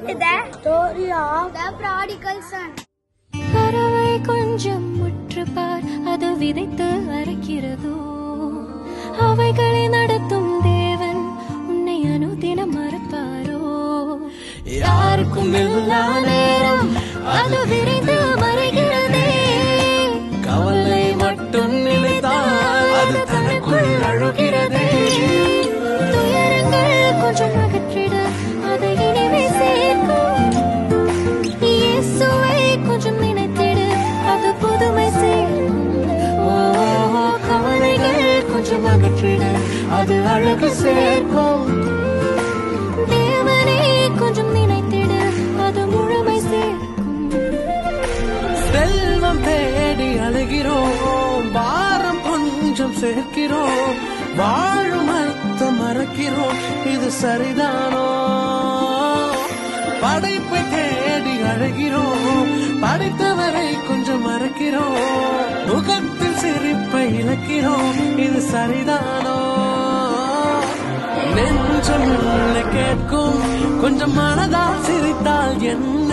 The story of the prodigal son. பறவை கொஞ்சம் முற்று பார், அது விதைத்து அரைக்கிறதோ. அவைகளை நடத்தும் தேவன் உன்னை அனுதினம் மறப்பாரோ? யாருக்கும் எல்லா நேரம் அது விரைந்து மறைகிறதே. கவலை மட்டும் நினைத்தால் அது தனக்குள் அழுகிறதே. துயரங்கள் கொஞ்சம் அகற்றிட அதை இனிமே சேர்க்கும். இயேசுவை கொஞ்சம் நினைத்திடு, அது புதுமை சேர்க்கும். கவலைகள் கொஞ்சம் அகற்றிட அது அழகு சேர்க்கும். தேவனை கொஞ்சம் நினைத்திடு, அது முழுமை சேர்க்கும். செல்வம் தேடி அழுகிறோம், பாரம் கொஞ்சம் சேர்க்கிறோம், வாழும் அர்த்தம் மறக்கிறோம், இது சரிதானோ? படைப்பை தேடி அழகிறோம், படைத்தவரை கொஞ்சம் மறக்கிறோம், முகத்தில் சிரிப்பை இழக்கிறோம், இது சரிதானோ? நெஞ்சம் கேட்கும், கொஞ்சம் மனதால் சிரித்தால் என்ன?